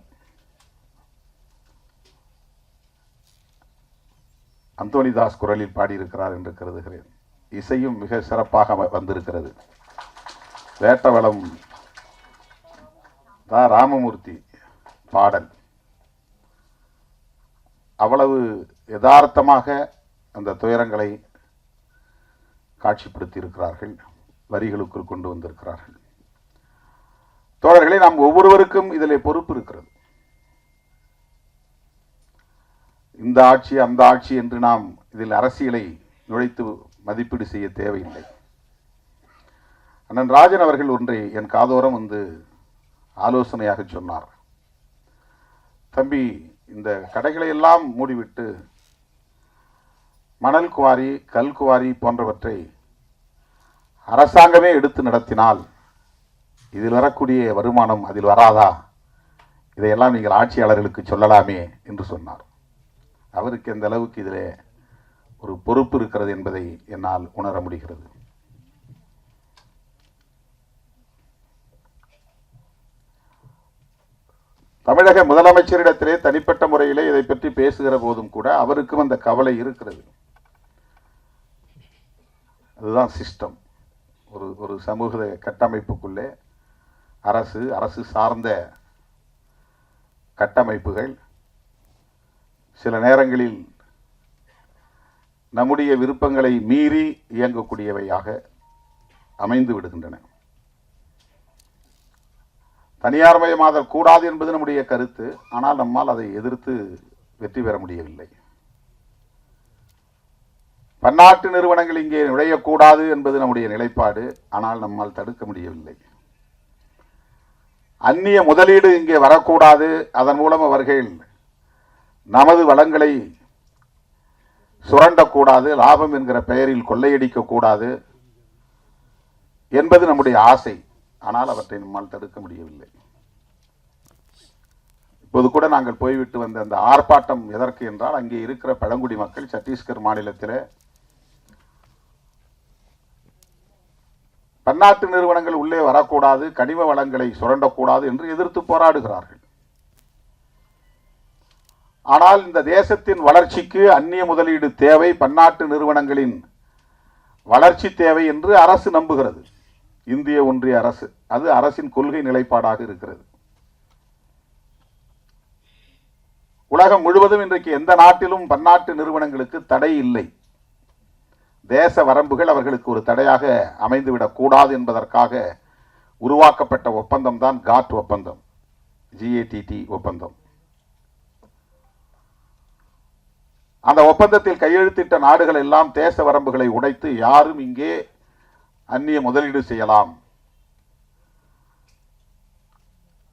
அந்தோனிதாஸ் குரலில் பாடியிருக்கிறார் என்று கருதுகிறேன். இசையும் மிக சிறப்பாக வந்திருக்கிறது. வேட்டவளம் ராமமூர்த்தி பாடல் அவ்வளவு யதார்த்தமாக அந்த துயரங்களை காட்சிப்படுத்தி இருக்கிறார்கள், வரிகளுக்குள் கொண்டு வந்திருக்கிறார்கள். தோழர்களே, நாம் ஒவ்வொருவருக்கும் இதில் பொறுப்பு இருக்கிறது. இந்த ஆட்சி அந்த ஆட்சி என்று நாம் இதில் அரசியலை நுழைத்து மதிப்பீடு செய்ய தேவையில்லை. அண்ணன் ராஜன் அவர்கள் ஒன்றை என் காதோரம் வந்து ஆலோசனையாக சொன்னார். தம்பி, இந்த கடைகளை எல்லாம் மூடிவிட்டு மணல் குவாரி, கல் குவாரி போன்றவற்றை அரசாங்கமே எடுத்து நடத்தினால் இதில் வரக்கூடிய வருமானம் அதில் வராதா? இதையெல்லாம் நீங்கள் ஆட்சியாளர்களுக்கு சொல்லலாமே என்று சொன்னார். அவருக்கு எந்த அளவுக்கு இதிலே ஒரு பொறுப்பு இருக்கிறது என்பதை என்னால் உணர முடிகிறது. தமிழக முதலமைச்சரிடத்திலே தனிப்பட்ட முறையிலே இதை பற்றி பேசுகிற போதும் கூட அவருக்கும் அந்த கவலை இருக்கிறது. அதுதான் சிஸ்டம். ஒரு சமூக கட்டமைப்புக்குள்ளே அரசு சார்ந்த கட்டமைப்புகள் சில நேரங்களில் நம்முடைய விருப்பங்களை மீறி இயங்கக்கூடியவையாக அமைந்து விடுகின்றன. தனியார்மயமாதல் கூடாது என்பது நம்முடைய கருத்து. ஆனால் நம்மால் அதை எதிர்த்து வெற்றி பெற முடியவில்லை. பன்னாட்டு நிறுவனங்கள் இங்கே நுழையக்கூடாது என்பது நம்முடைய நிலைப்பாடு. ஆனால் நம்மால் தடுக்க முடியவில்லை. அந்நிய முதலீடு இங்கே வரக்கூடாது, அதன் மூலம் அவர்கள் நமது வளங்களை சுரண்டக்கூடாது, லாபம் என்கிற பெயரில் கொள்ளையடிக்க கூடாது என்பது நம்முடைய ஆசை. ஆனால் அவற்றை நம்மால் தடுக்க முடியவில்லை. இப்போது கூட நாங்கள் போய்விட்டு வந்த அந்த ஆர்ப்பாட்டம் எதற்கு என்றால், அங்கே இருக்கிற பழங்குடி மக்கள் சத்தீஸ்கர் மாநிலத்தில் பன்னாட்டு நிறுவனங்கள் உள்ளே வரக்கூடாது, கனிம வளங்களை சுரண்டக்கூடாது என்று எதிர்த்து போராடுகிறார்கள். ஆனால் இந்த தேசத்தின் வளர்ச்சிக்கு அந்நிய முதலீடு தேவை, பன்னாட்டு நிறுவனங்களின் வளர்ச்சி தேவை என்று அரசு நம்புகிறது. இந்திய ஒன்றிய அரசு, அது அரசின் கொள்கை நிலைப்பாடாக இருக்கிறது. உலகம் முழுவதும் இன்றைக்கு எந்த நாட்டிலும் பன்னாட்டு நிறுவனங்களுக்கு தடை இல்லை. தேச வரம்புகள் அவர்களுக்கு ஒரு தடையாக அமைந்துவிடக் கூடாது என்பதற்காக உருவாக்கப்பட்ட ஒப்பந்தம் தான் காட் ஒப்பந்தம், GATT ஒப்பந்தம். அந்த ஒப்பந்தத்தில் கையெழுத்திட்ட நாடுகள் எல்லாம் தேச வரம்புகளை உடைத்து யாரும் இங்கே அந்நிய முதலீடு செய்யலாம்,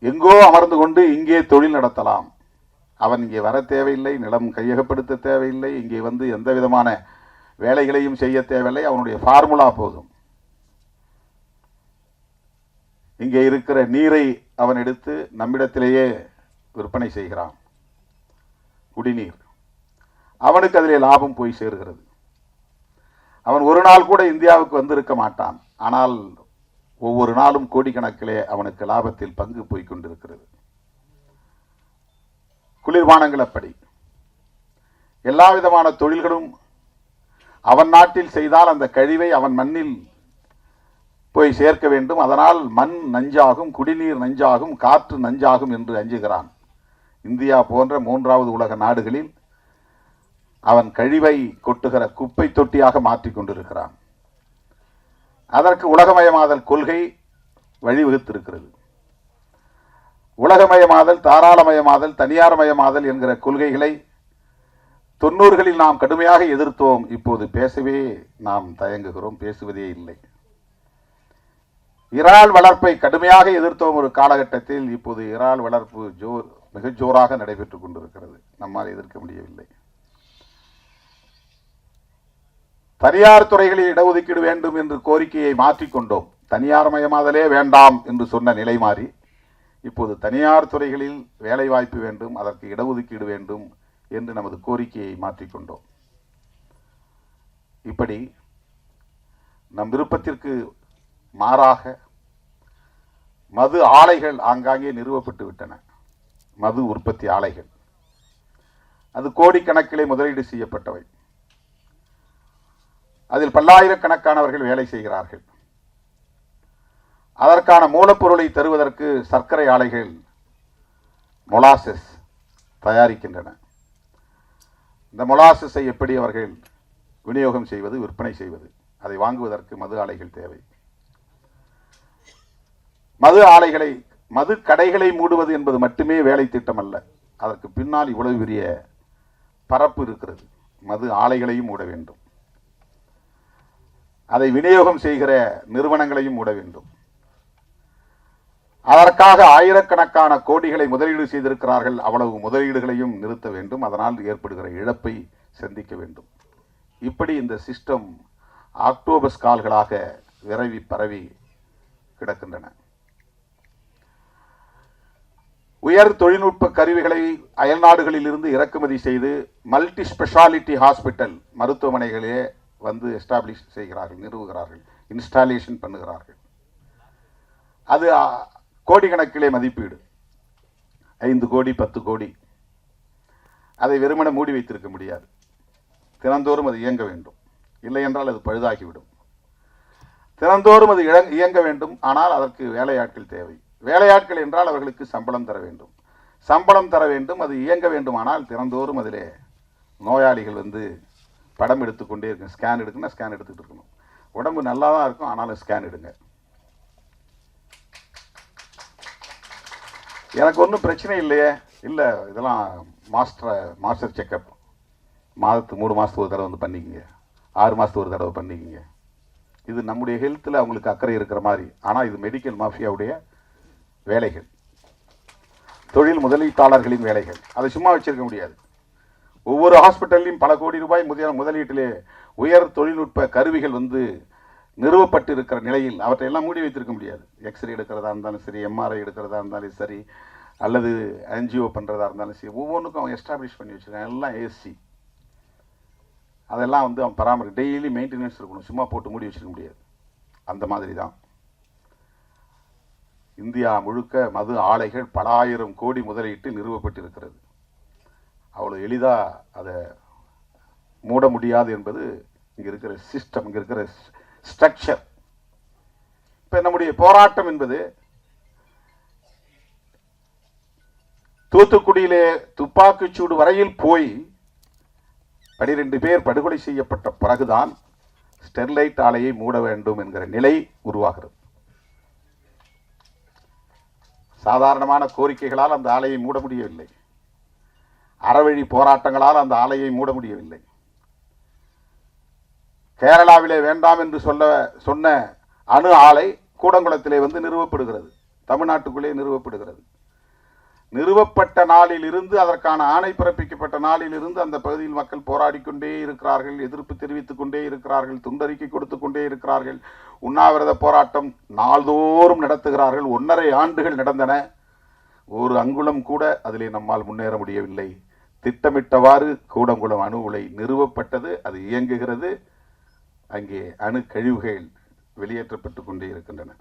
எங்கோ அமர்ந்து கொண்டு இங்கே தொழில் நடத்தலாம், அவன் இங்கே வர தேவையில்லை, நிலம் கையகப்படுத்த தேவையில்லை, இங்கே வந்து எந்த விதமான வேலைகளையும் செய்ய தேவையில்லை, அவனுடைய ஃபார்முலா போதும். இங்கே இருக்கிற நீரை அவன் எடுத்து நம்மிடத்திலேயே விற்பனை செய்கிறான், குடிநீர். அவனுக்கு அதிலே லாபம் போய் சேருகிறது. அவன் ஒரு நாள் கூட இந்தியாவுக்கு வந்திருக்க மாட்டான், ஆனால் ஒவ்வொரு நாளும் கோடிக்கணக்கிலே அவனுக்கு லாபத்தில் பங்கு போய் கொண்டிருக்கிறது. குளிர்பானங்கள் அப்படி. எல்லா விதமான தொழில்களும் அவன் நாட்டில் செய்தால் அந்த கழிவை அவன் மண்ணில் போய் சேர்க்க வேண்டும். அதனால் மண் நஞ்சாகும், குடிநீர் நஞ்சாகும், காற்று நஞ்சாகும் என்று அஞ்சுகிறான். இந்தியா போன்ற மூன்றாவது உலக நாடுகளில் அவன் கழிவை கொட்டுகிற குப்பை தொட்டியாக மாற்றிக் கொண்டிருக்கிறான். அதற்கு உலகமயமாதல் கொள்கை வழிவகுத்திருக்கிறது. உலகமயமாதல், தாராளமயமாதல், தனியார்மயமாதல் என்கிற கொள்கைகளை 90களில் நாம் கடுமையாக எதிர்த்தோம். இப்போது பேசவே நாம் தயங்குகிறோம், பேசுவதே இல்லை. இறால் வளர்ப்பை கடுமையாக எதிர்த்தோம் ஒரு காலகட்டத்தில். இப்போது இறால் வளர்ப்பு மிக ஜோராக நடைபெற்றுக் கொண்டிருக்கிறது. நம்மால் எதிர்க்க முடியவில்லை. தனியார் துறைகளில் இடஒதுக்கீடு வேண்டும் என்று கோரிக்கையை மாற்றிக்கொண்டோம். தனியார் மயமாதலே வேண்டாம் என்று சொன்ன நிலை மாறி இப்போது தனியார் துறைகளில் வேலை வாய்ப்பு வேண்டும், அதற்கு இடஒதுக்கீடு வேண்டும் என்று நமது கோரிக்கையை மாற்றிக்கொண்டோம். இப்படி நம் விருப்பத்திற்கு மாறாக மது ஆலைகள் ஆங்காங்கே நிறுவப்பட்டு விட்டன. மது உற்பத்தி ஆலைகள், அது கோடிக்கணக்கிலே முதலீடு செய்யப்பட்டவை. அதில் பல்லாயிரக்கணக்கானவர்கள் வேலை செய்கிறார்கள். அதற்கான மூலப்பொருளை தருவதற்கு சர்க்கரை ஆலைகள் மொலாசஸ் தயாரிக்கின்றன. இந்த மொலாசஸை எப்படி அவர்கள் விநியோகம் செய்வது, விற்பனை செய்வது, அதை வாங்குவதற்கு மது ஆலைகள் தேவை. மது ஆலைகளை, மது கடைகளை மூடுவது என்பது மட்டுமே வேலை திட்டம் அல்ல. அதற்கு பின்னால் இவ்வளவு பெரிய பரப்பு இருக்கிறது. மது ஆலைகளையும் மூட வேண்டும், அதை விநியோகம் செய்கிற நிறுவனங்களையும் மூட வேண்டும். அதற்காக ஆயிரக்கணக்கான கோடிகளை முதலீடு செய்திருக்கிறார்கள். அவ்வளவு முதலீடுகளையும் நிறுத்த வேண்டும். அதனால் ஏற்படுகிற இழப்பை சந்திக்க வேண்டும். இப்படி இந்த சிஸ்டம் ஆக்டோபஸ் கால்களாக விரவி பரவி கிடக்கின்றன. உயர் தொழில்நுட்ப கருவிகளை அயல்நாடுகளில் இருந்து இறக்குமதி செய்து மல்டி ஸ்பெஷாலிட்டி ஹாஸ்பிட்டல் மருத்துவமனைகளே வந்து எஸ்டாப்ளிஷ் செய்கிறார்கள், நிறுவுகிறார்கள், இன்ஸ்டாலேஷன் பண்ணுகிறார்கள். அது கோடிக்கணக்கிலே மதிப்பீடு, 5 கோடி 10 கோடி. அதை வெறுமனே மூடி வைத்திருக்க முடியாது. தினந்தோறும் அது இயங்க வேண்டும், இல்லை என்றால் அது பழுதாகிவிடும். தினந்தோறும் அது இயங்க வேண்டும். ஆனால் அதற்கு வேலையாட்கள் தேவை. வேலையாட்கள் என்றால் அவர்களுக்கு சம்பளம் தர வேண்டும். சம்பளம் தர வேண்டும், அது இயங்க வேண்டுமானால் தினந்தோறும் அதிலே நோயாளிகள் வந்து படம் எடுத்துக்கொண்டே இருக்கும். ஸ்கேன் எடுக்கணும்னா ஸ்கேன் எடுத்துக்கிட்டு இருக்கணும். உடம்பு நல்லா தான் இருக்கும், ஆனாலும் ஸ்கேன் எடுங்க. எனக்கு ஒன்றும் பிரச்சனை இல்லையே. இல்லை, இதெல்லாம் மாஸ்டர் செக்கப் மாதத்துக்கு 3 மாதத்துக்கு ஒரு தடவை வந்து பண்ணிக்கங்க, 6 மாதத்துக்கு ஒரு தடவை பண்ணிக்கங்க. இது நம்முடைய ஹெல்த்தில் அவங்களுக்கு அக்கறை இருக்கிற மாதிரி. ஆனால் இது மெடிக்கல் மாஃபியாவுடைய வேலைகள், தொழில் முதலீட்டாளர்களின் வேலைகள். அதை சும்மா வச்சிருக்க முடியாது. ஒவ்வொரு ஹாஸ்பிட்டல்லையும் பல கோடி ரூபாய் முதலீட்டிலே உயர் தொழில்நுட்ப கருவிகள் வந்து நிறுவப்பட்டு இருக்கிற நிலையில் அவற்றை எல்லாம் மூடி வைத்திருக்க முடியாது. எக்ஸ்ரே எடுக்கிறதா இருந்தாலும் சரி, எம்ஆர்ஐ எடுக்கிறதா இருந்தாலும் சரி, அல்லது ஆன்ஜிஓ பண்ணுறதா இருந்தாலும் சரி, ஒவ்வொன்றுக்கும் அவங்க எஸ்டாப்ளிஷ் பண்ணி வச்சுருக்காங்க. எல்லாம் ஏசி. அதெல்லாம் வந்து அவன் டெய்லி மெயின்டெனன்ஸ் இருக்கணும், சும்மா போட்டு மூடி வச்சிருக்க முடியாது. அந்த மாதிரி தான் இந்தியா முழுக்க மது ஆலைகள் பல ஆயிரம் கோடி முதலீட்டு நிறுவப்பட்டிருக்கிறது. அவ்வளோ எளிதாக அதை மூட முடியாது என்பது இங்கே இருக்கிற சிஸ்டம், இங்கே இருக்கிற ஸ்ட்ரக்சர். இப்போ நம்முடைய போராட்டம் என்பது தூத்துக்குடியிலே துப்பாக்கிச்சூடு வரையில் போய் 12 பேர் படுகொலை செய்யப்பட்ட பிறகுதான் ஸ்டெர்லைட் ஆலையை மூட வேண்டும் என்கிற நிலை உருவாகிறது. சாதாரணமான கோரிக்கைகளால் அந்த ஆலையை மூட முடியவில்லை. அறவழி போராட்டங்களால் அந்த ஆலையை மூட முடியவில்லை. கேரளாவிலே வேண்டாம் என்று சொன்ன அணு ஆலை கூடங்குளத்திலே வந்து நிறுவப்படுகிறது, தமிழ்நாட்டுக்குள்ளே நிறுவப்படுகிறது. நிறுவப்பட்ட நாளில் இருந்து, அதற்கான ஆணை பிறப்பிக்கப்பட்ட நாளில் இருந்து அந்த பகுதியில் மக்கள் போராடி கொண்டே இருக்கிறார்கள், எதிர்ப்பு தெரிவித்துக் கொண்டே இருக்கிறார்கள், துண்டறிக்கை கொடுத்து கொண்டே இருக்கிறார்கள், உண்ணாவிரத போராட்டம் நாள்தோறும் நடத்துகிறார்கள். 1.5 ஆண்டுகள் நடந்தன. ஒரு அங்குலம் கூட அதிலே நம்மால் முன்னேற முடியவில்லை. திட்டமிட்டவாறு கூடங்குளம் அணு உலை நிறுவப்பட்டது, அது இயங்குகிறது. அங்கே அணு கழிவுகள் வெளியேற்றப்பட்டு கொண்டே இருக்கின்றன.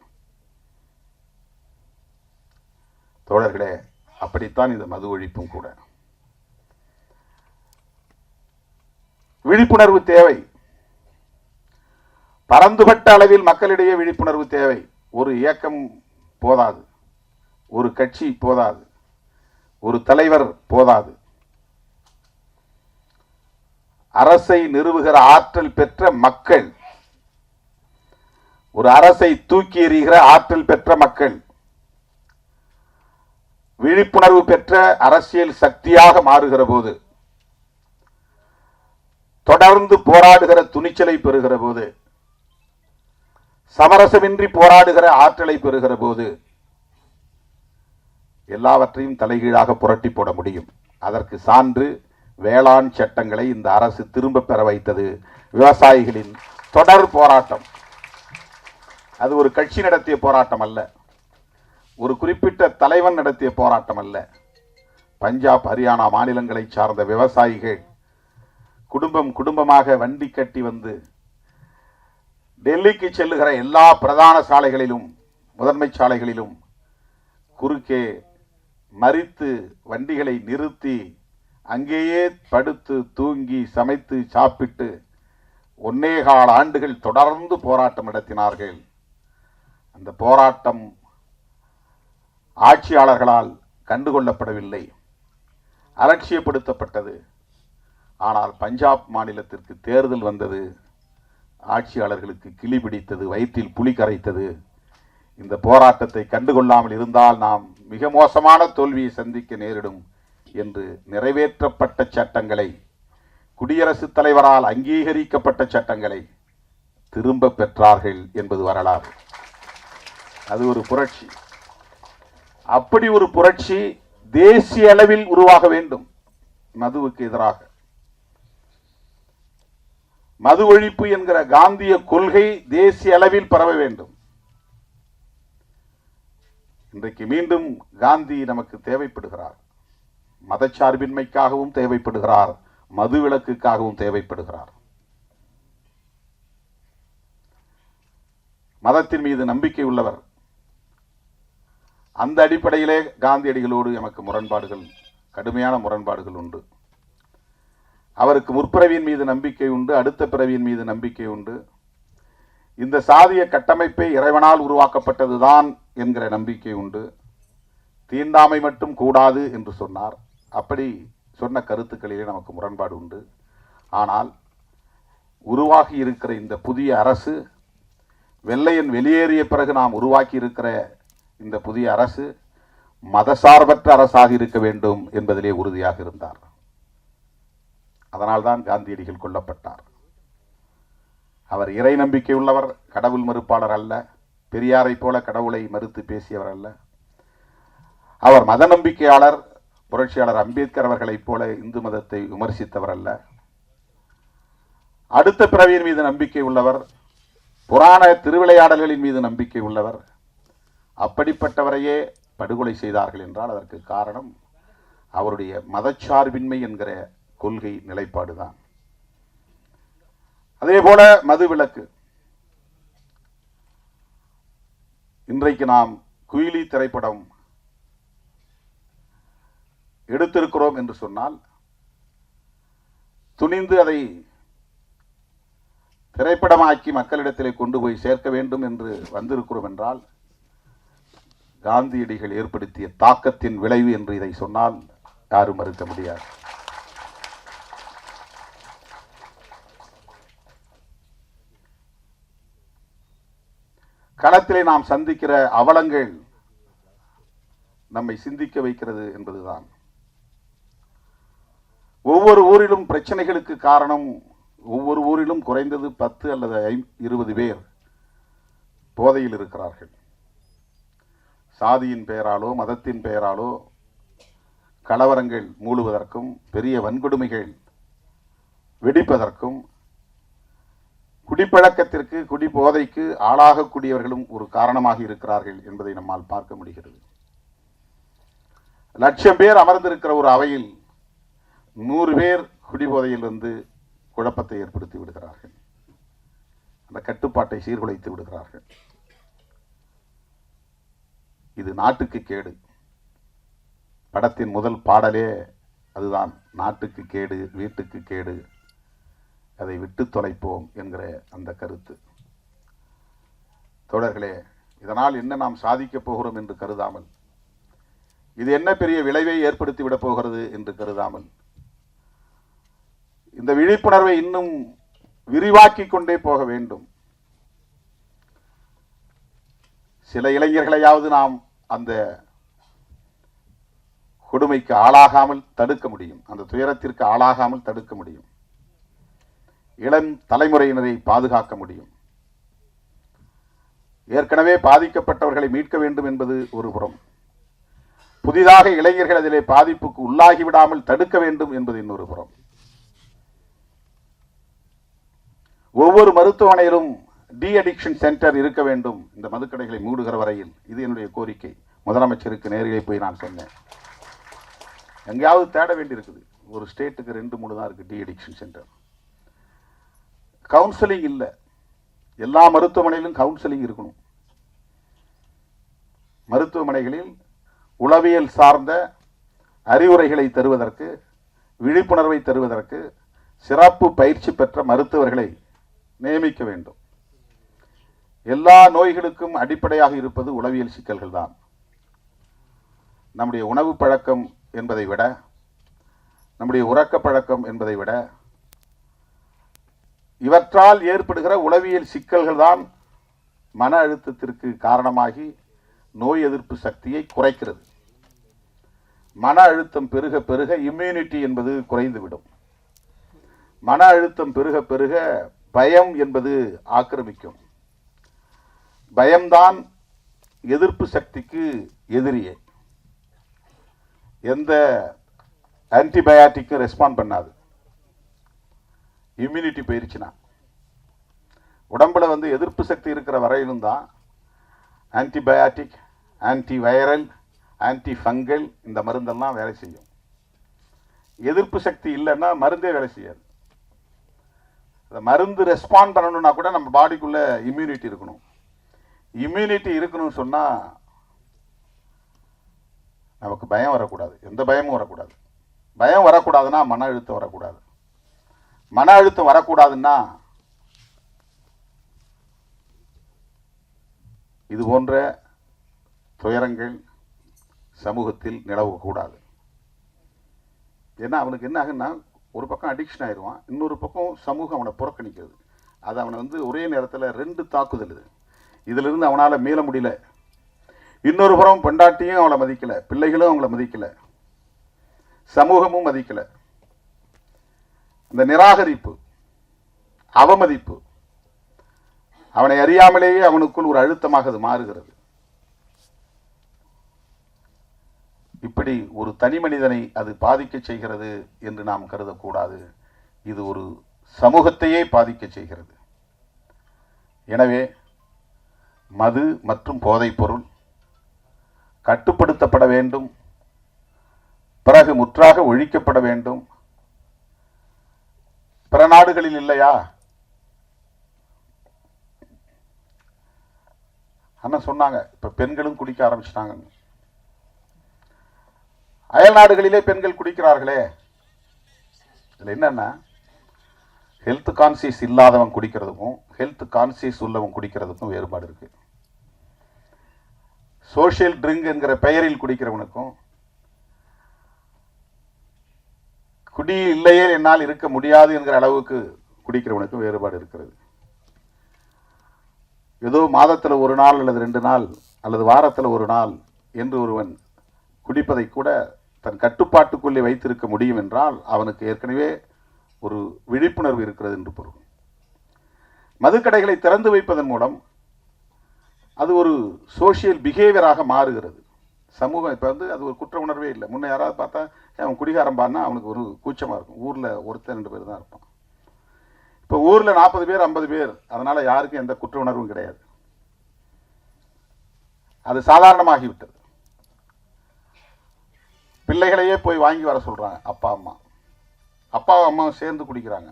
தோழர்களே, அப்படித்தான் இந்த மது ஒழிப்பும் கூட. விழிப்புணர்வு தேவை, பரந்துபட்ட அளவில் மக்களிடையே விழிப்புணர்வு தேவை. ஒரு இயக்கம் போதாது, ஒரு கட்சி போதாது, ஒரு தலைவர் போதாது. அரசை நிறுவுகிற ஆற்றல் பெற்ற மக்கள், ஒரு அரசை தூக்கி எறிகிற ஆற்றல் பெற்ற மக்கள், விழிப்புணர்வு பெற்ற அரசியல் சக்தியாக மாறுகிற போது, தொடர்ந்து போராடுகிற துணிச்சலை பெறுகிற போது, சமரசமின்றி போராடுகிற ஆற்றலை பெறுகிற போது எல்லாவற்றையும் தலைகீழாக புரட்டி போட முடியும். அதற்கு சான்று வேளாண் சட்டங்களை இந்த அரசு திரும்ப பெற வைத்தது. விவசாயிகளின் தொடர் போராட்டம். அது ஒரு கட்சி நடத்திய போராட்டம் அல்ல, ஒரு குறிப்பிட்ட தலைவன் நடத்திய போராட்டம் அல்ல. பஞ்சாப், ஹரியானா மாநிலங்களை சார்ந்த விவசாயிகள் குடும்பம் குடும்பமாக வண்டி கட்டி வந்து டெல்லிக்கு செல்லுகிற எல்லா பிரதான சாலைகளிலும், முதன்மை சாலைகளிலும் குறுக்கே மறித்து வண்டிகளை நிறுத்தி அங்கேயே படுத்து தூங்கி சமைத்து சாப்பிட்டு 1.25 ஆண்டுகள் தொடர்ந்து போராட்டம் நடத்தினார்கள். அந்த போராட்டம் ஆட்சியாளர்களால் கண்டுகொள்ளப்படவில்லை, அலட்சியப்படுத்தப்பட்டது. ஆனால் பஞ்சாப் மாநிலத்திற்கு தேர்தல் வந்தது, ஆட்சியாளர்களுக்கு கிளி பிடித்தது, வயிற்றில் புலி கரைத்தது. இந்த போராட்டத்தை கண்டுகொள்ளாமல் இருந்தால் நாம் மிக மோசமான தோல்வியை சந்திக்க நேரிடும் என்று நிறைவேற்றப்பட்ட சட்டங்களை, குடியரசுத் தலைவரால் அங்கீகரிக்கப்பட்ட சட்டங்களை திரும்ப பெற்றார்கள் என்பது வரலாறு. அது ஒரு புரட்சி. அப்படி ஒரு புரட்சி தேசிய அளவில் உருவாக வேண்டும். மதுவுக்கு எதிராக மது ஒழிப்பு என்கிற காந்திய கொள்கை தேசிய அளவில் பரவ வேண்டும். இன்றைக்கு மீண்டும் காந்தி நமக்கு தேவைப்படுகிறார். மதச்சார்பின்மைக்காகவும் தேவைப்படுகிறார், மது விலக்குக்காகவும் தேவைப்படுகிறார். மதத்தின் மீது நம்பிக்கை உள்ளவர். அந்த அடிப்படையிலே காந்தியடிகளோடு நமக்கு முரண்பாடுகள், கடுமையான முரண்பாடுகள் உண்டு. அவருக்கு முற்பிறவியின் மீது நம்பிக்கை உண்டு, அடுத்த பிறவியின் மீது நம்பிக்கை உண்டு. இந்த சாதிய கட்டமைப்பை இறைவனால் உருவாக்கப்பட்டதுதான் என்கிற நம்பிக்கை உண்டு. தீண்டாமை மட்டும் கூடாது என்று சொன்னார். அப்படி சொன்ன கருத்துக்களிலே நமக்கு முரண்பாடு உண்டு. ஆனால் உருவாகி இருக்கிற இந்த புதிய அரசு, வெள்ளையன் வெளியேறிய பிறகு நாம் உருவாக்கி இருக்கிற இந்த புதிய அரசு மதசார்பற்ற அரசாக இருக்க வேண்டும் என்பதிலே உறுதியாக இருந்தார். அதனால்தான் காந்தியடிகள் கொல்லப்பட்டார். அவர் இறை நம்பிக்கை உள்ளவர், கடவுள் மறுப்பாளர் அல்ல. பெரியாரை போல கடவுளை மறுத்து பேசியவர் அல்ல. அவர் மத நம்பிக்கையாளர், புரட்சியாளர் அம்பேத்கர் அவர்களைப் போல இந்து மதத்தை விமர்சித்தவர் அல்ல. அடுத்த பிறவியின் மீது நம்பிக்கை உள்ளவர், புராண திருவிளையாடல்களின் மீது நம்பிக்கை உள்ளவர். அப்படிப்பட்டவரையே படுகொலை செய்தார்கள் என்றால் அதற்கு காரணம் அவருடைய மதச்சார்பின்மை என்கிற கொள்கை நிலைப்பாடுதான். அதே போல மதுவிலக்கு. இன்றைக்கு நாம் குயிலி திரைப்படம் எடுத்திருக்கிறோம் என்று சொன்னால் துணிந்து அதை திரைப்படமாக்கி மக்களிடத்திலே கொண்டு போய் சேர்க்க வேண்டும் என்று வந்திருக்கிறோம் என்றால் காந்தியடிகள் ஏற்படுத்திய தாக்கத்தின் விளைவு என்று இதை சொன்னால் யாரும் மறுக்க முடியாது. களத்திலே நாம் சந்திக்கிற அவலங்கள் நம்மை சிந்திக்க வைக்கிறது என்பதுதான். ஒவ்வொரு ஊரிலும் பிரச்சனைகளுக்கு காரணம், ஒவ்வொரு ஊரிலும் குறைந்தது 10 அல்லது 20 பேர் போதையில் இருக்கிறார்கள். சாதியின் பெயராலோ மதத்தின் பெயராலோ கலவரங்கள் மூழுவதற்கும் பெரிய வன்கொடுமைகள் வெடிப்பதற்கும் குடிப்பழக்கத்திற்கு குடிபோதைக்கு ஆளாகக்கூடியவர்களும் ஒரு காரணமாக இருக்கிறார்கள் என்பதை நம்மால் பார்க்க முடிகிறது. 1,00,000 பேர் அமர்ந்திருக்கிற ஒரு அவையில் 100 பேர் குடிபோதையில் வந்து குழப்பத்தை ஏற்படுத்தி விடுகிறார்கள். அந்த கட்டுப்பாட்டை சீர்குலைத்து விடுகிறார்கள். இது நாட்டுக்கு கேடு. படத்தின் முதல் பாடலே அதுதான், நாட்டுக்கு கேடு வீட்டுக்கு கேடு, அதை விட்டு தொலைப்போம் என்கிற அந்த கருத்து. தோழர்களே, இதனால் என்ன நாம் சாதிக்கப் போகிறோம் என்று கருதாமல், இது என்ன பெரிய விளைவை ஏற்படுத்திவிடப் போகிறது என்று கருதாமல், இந்த விழிப்புணர்வை இன்னும் விரிவாக்கிக் கொண்டே போக வேண்டும். சில இளைஞர்களையாவது நாம் அந்த கொடுமைக்கு ஆளாகாமல் தடுக்க முடியும், அந்த துயரத்திற்கு ஆளாகாமல் தடுக்க முடியும். இளம் தலைமுறையினரை பாதுகாக்க முடியும். ஏற்கனவே பாதிக்கப்பட்டவர்களை மீட்க வேண்டும் என்பது ஒரு புறம், புதிதாக இளைஞர்கள் அதிலே பாதிப்புக்கு உள்ளாகிவிடாமல் தடுக்க வேண்டும் என்பது இன்னொரு புறம். ஒவ்வொரு மருத்துவமனையிலும் டி அடிக்ஷன் சென்டர் இருக்க வேண்டும் இந்த மதுக்கடைகளை மூடுகிற வரையில். இது என்னுடைய கோரிக்கை. முதலமைச்சருக்கு நேரிலே போய் நான் சொன்னேன். எங்கேயாவது தேட வேண்டி இருக்குது. ஒரு ஸ்டேட்டுக்கு 2-3 தான் இருக்கு டி அடிக்ஷன் சென்டர். கவுன்சிலிங் இல்லை. எல்லா மருத்துவமனையிலும் கவுன்சிலிங் இருக்கணும். மருத்துவமனைகளில் உளவியல் சார்ந்த அறிவுரைகளை தருவதற்கு, விழிப்புணர்வை தருவதற்கு சிறப்பு பயிற்சி பெற்ற மருத்துவர்களை நியமிக்க வேண்டும். எல்லா நோய்களுக்கும் அடிப்படையாக இருப்பது உளவியல் சிக்கல்கள் தான். நம்முடைய உணவு பழக்கம் என்பதை விட, நம்முடைய உறக்க பழக்கம் என்பதை விட, இவற்றால் ஏற்படுகிற உளவியல் சிக்கல்கள் தான் மன அழுத்தத்திற்கு காரணமாகி நோய் எதிர்ப்பு சக்தியை குறைக்கிறது. மன அழுத்தம் பெருக பெருக இம்யூனிட்டி என்பது குறைந்துவிடும். மன அழுத்தம் பெருக பெருக பயம் என்பது ஆக்கிரமிக்கும். பயம்தான் எதிர்ப்பு சக்திக்கு எதிரியே. எந்த ஆன்டிபயாட்டிக்கும் ரெஸ்பாண்ட் பண்ணாது. இம்யூனிட்டி போயிருச்சுன்னா, உடம்புல வந்து எதிர்ப்பு சக்தி இருக்கிற வரையிலும் தான் antibiotic, anti viral, anti fungal இந்த மருந்தெல்லாம் வேலை செய்யும். எதிர்ப்பு சக்தி இல்லைன்னா மருந்தே வேலை செய்யாது. அந்த மருந்து ரெஸ்பாண்ட் பண்ணணும்னா கூட நம்ம பாடிக்குள்ள இம்யூனிட்டி இருக்கணும். இம்யூனிட்டி இருக்கணும்னு சொன்னால் நமக்கு பயம் வரக்கூடாது, எந்த பயமும் வரக்கூடாது. பயம் வரக்கூடாதுன்னா மன அழுத்தம் வரக்கூடாது. மன அழுத்தம் வரக்கூடாதுன்னா இது போன்ற துயரங்கள் சமூகத்தில் நிலவக்கூடாது. ஏன்னா அவனுக்கு என்ன ஆகுன்னா, ஒரு பக்கம் அடிக்ஷன் ஆயிடுவான், இன்னொரு பக்கம் சமூகம் அவனை புறக்கணிக்கிறது. அது அவனை வந்து ஒரே நேரத்தில் 2 தாக்குதல். இதிலிருந்து அவனால் மீள முடியல. இன்னொரு புறம் பெண்டாட்டியும் அவளை மதிக்கலை, பிள்ளைகளும் அவங்கள மதிக்கலை, சமூகமும் மதிக்கலை. இந்த நிராகரிப்பு, அவமதிப்பு அவனை அறியாமலேயே அவனுக்குள் ஒரு அழுத்தமாக அது மாறுகிறது. இப்படி ஒரு தனி மனிதனை அது பாதிக்க செய்கிறது என்று நாம் கருதக்கூடாது. இது ஒரு சமூகத்தையே பாதிக்க செய்கிறது. எனவே மது மற்றும் போதைப் பொருள் கட்டுப்படுத்தப்பட வேண்டும், பிறகு முற்றாக ஒழிக்கப்பட வேண்டும். பிற நாடுகளில் இல்லையா? அண்ணன் சொன்னாங்க, இப்ப பெண்களும் குடிக்க ஆரம்பிச்சிட்டாங்க. அயல் நாடுகளிலே பெண்கள் குடிக்கிறார்களே. இதுல என்னன்னா, ஹெல்த் கான்சியஸ் இல்லாதவன் குடிக்கிறதுக்கும் ஹெல்த் கான்சியஸ் உள்ளவன் குடிக்கிறதுக்கும் வேறுபாடு இருக்கு. சோஷியல் ட்ரிங்க் என்கிற பெயரில் குடிக்கிறவனுக்கும் குடி இல்லையே என்னால் இருக்க முடியாது என்கிற அளவுக்கு குடிக்கிறவனுக்கும் வேறுபாடு இருக்கிறது. ஏதோ மாதத்தில் ஒரு நாள் அல்லது 2 நாள் அல்லது வாரத்தில் ஒரு நாள் என்று ஒருவன் குடிப்பதை கூட தன் கட்டுப்பாட்டுக்குள்ளே வைத்திருக்க முடியும் என்றால் அவனுக்கு ஏற்கனவே ஒரு விழிப்புணர்வு இருக்கிறது என்று பொருள். மதுக்கடைகளை திறந்து வைப்பதன் மூலம் அது ஒரு சோசியல் பிஹேவியராக மாறுகிறது. சமூகம் இப்போ அது ஒரு குற்ற உணர்வே இல்லை. முன்ன யாராவது பார்த்தா அவன் குடிகாரம் பாடினா அவனுக்கு ஒரு கூச்சமாக இருக்கும். ஊரில் 1-2 பேர் தான் இருப்பான். இப்போ ஊரில் 40 பேர் 50 பேர், அதனால யாருக்கும் எந்த குற்ற உணர்வும் கிடையாது. அது சாதாரணமாகிவிட்டது. பிள்ளைகளையே போய் வாங்கி வர சொல்றாங்க. அப்பாவும் அம்மாவும் சேர்ந்து குடிக்கிறாங்க.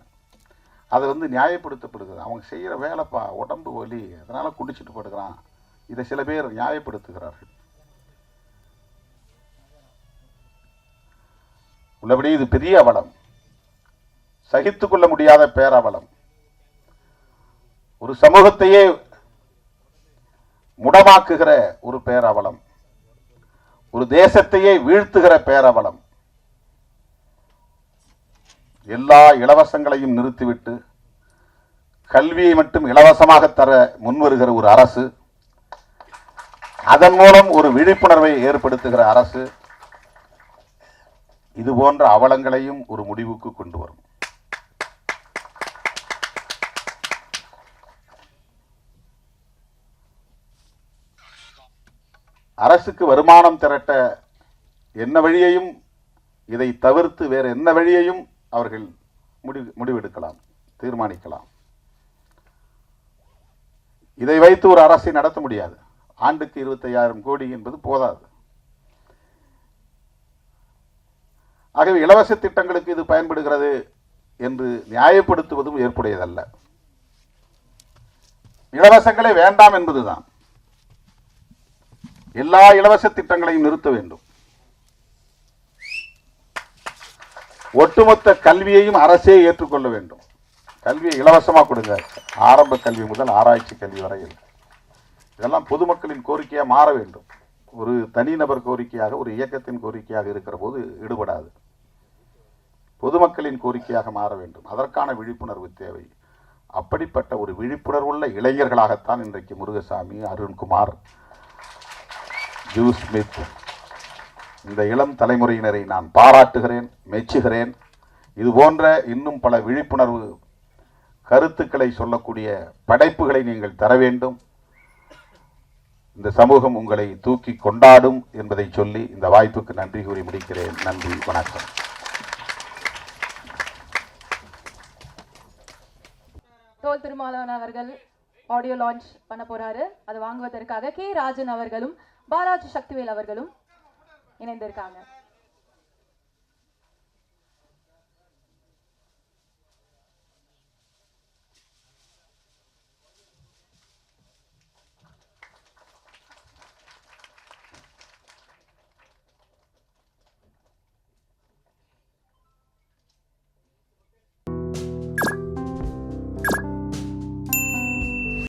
அது நியாயப்படுத்தப்படுகிறது. அவங்க செய்கிற வேலைப்பா, உடம்பு வலி, அதனால குடிச்சிட்டு படுக்கிறான். இதை சில பேர் நியாயப்படுத்துகிறார்கள். உள்ளபடி இது பெரிய அவலம், சகித்துக் கொள்ள முடியாத பேரவலம். ஒரு சமூகத்தையே முடமாக்குகிற ஒரு பேரவலம், ஒரு தேசத்தையே வீழ்த்துகிற பேரவலம். எல்லா இலவசங்களையும் நிறுத்திவிட்டு கல்வியை மட்டும் இலவசமாக தர முன்வருகிற ஒரு அரசு, அதன் மூலம் ஒரு விழிப்புணர்வை ஏற்படுத்துகிற அரசு, இது போன்ற அவலங்களையும் ஒரு முடிவுக்கு கொண்டு வரும். அரசுக்கு வருமானம் திரட்ட என்ன வழியையும், இதை தவிர்த்து வேறு என்ன வழியையும் அவர்கள் முடிவெடுக்கலாம், தீர்மானிக்கலாம். இதை வைத்து ஒரு அரசை நடத்த முடியாது. ஆண்டுக்கு 25,000 கோடி என்பது போதாது. ஆகவே இலவச திட்டங்களுக்கு இது பயன்படுகிறது என்று நியாயப்படுத்துவதும் ஏற்புடையதல்ல. இலவசங்களே வேண்டாம் என்பதுதான். எல்லா இலவச திட்டங்களையும் நிறுத்த வேண்டும். ஒட்டுமொத்த கல்வியையும் அரசே ஏற்றுக்கொள்ள வேண்டும். கல்வியை இலவசமா கொடுங்க, ஆரம்ப கல்வி முதல் ஆராய்ச்சி கல்வி வரையில். இதெல்லாம் பொதுமக்களின் கோரிக்கையாக மாற வேண்டும். ஒரு தனிநபர் கோரிக்கையாக, ஒரு இயக்கத்தின் கோரிக்கையாக இருக்கிற போது ஈடுபடாது. பொதுமக்களின் கோரிக்கையாக மாற வேண்டும். அதற்கான விழிப்புணர்வு தேவை. அப்படிப்பட்ட ஒரு விழிப்புணர்வுள்ள இளைஞர்களாகத்தான் இன்றைக்கு முருகசாமி, அருண்குமார், ஜூ ஸ்மித், இந்த இளம் தலைமுறையினரை நான் பாராட்டுகிறேன், மெச்சுகிறேன். இது போன்ற இன்னும் பல விழிப்புணர்வு கருத்துக்களை சொல்லக்கூடிய படைப்புகளை நீங்கள் தர வேண்டும். இந்த சமூகம் உங்களை தூக்கி கொண்டாடும் என்பதை சொல்லி இந்த வாய்ப்புக்கு நன்றி கூறி முடிக்கிறேன். நன்றி, வணக்கம். தோல் திருமாவளவன் அவர்கள் ஆடியோ லான்ச் பண்ண போறாரு. அது வாங்குவதற்காக கே ராஜன் அவர்களும் பாலாஜி சக்திவேல் அவர்களும் இணைந்திருக்காங்க.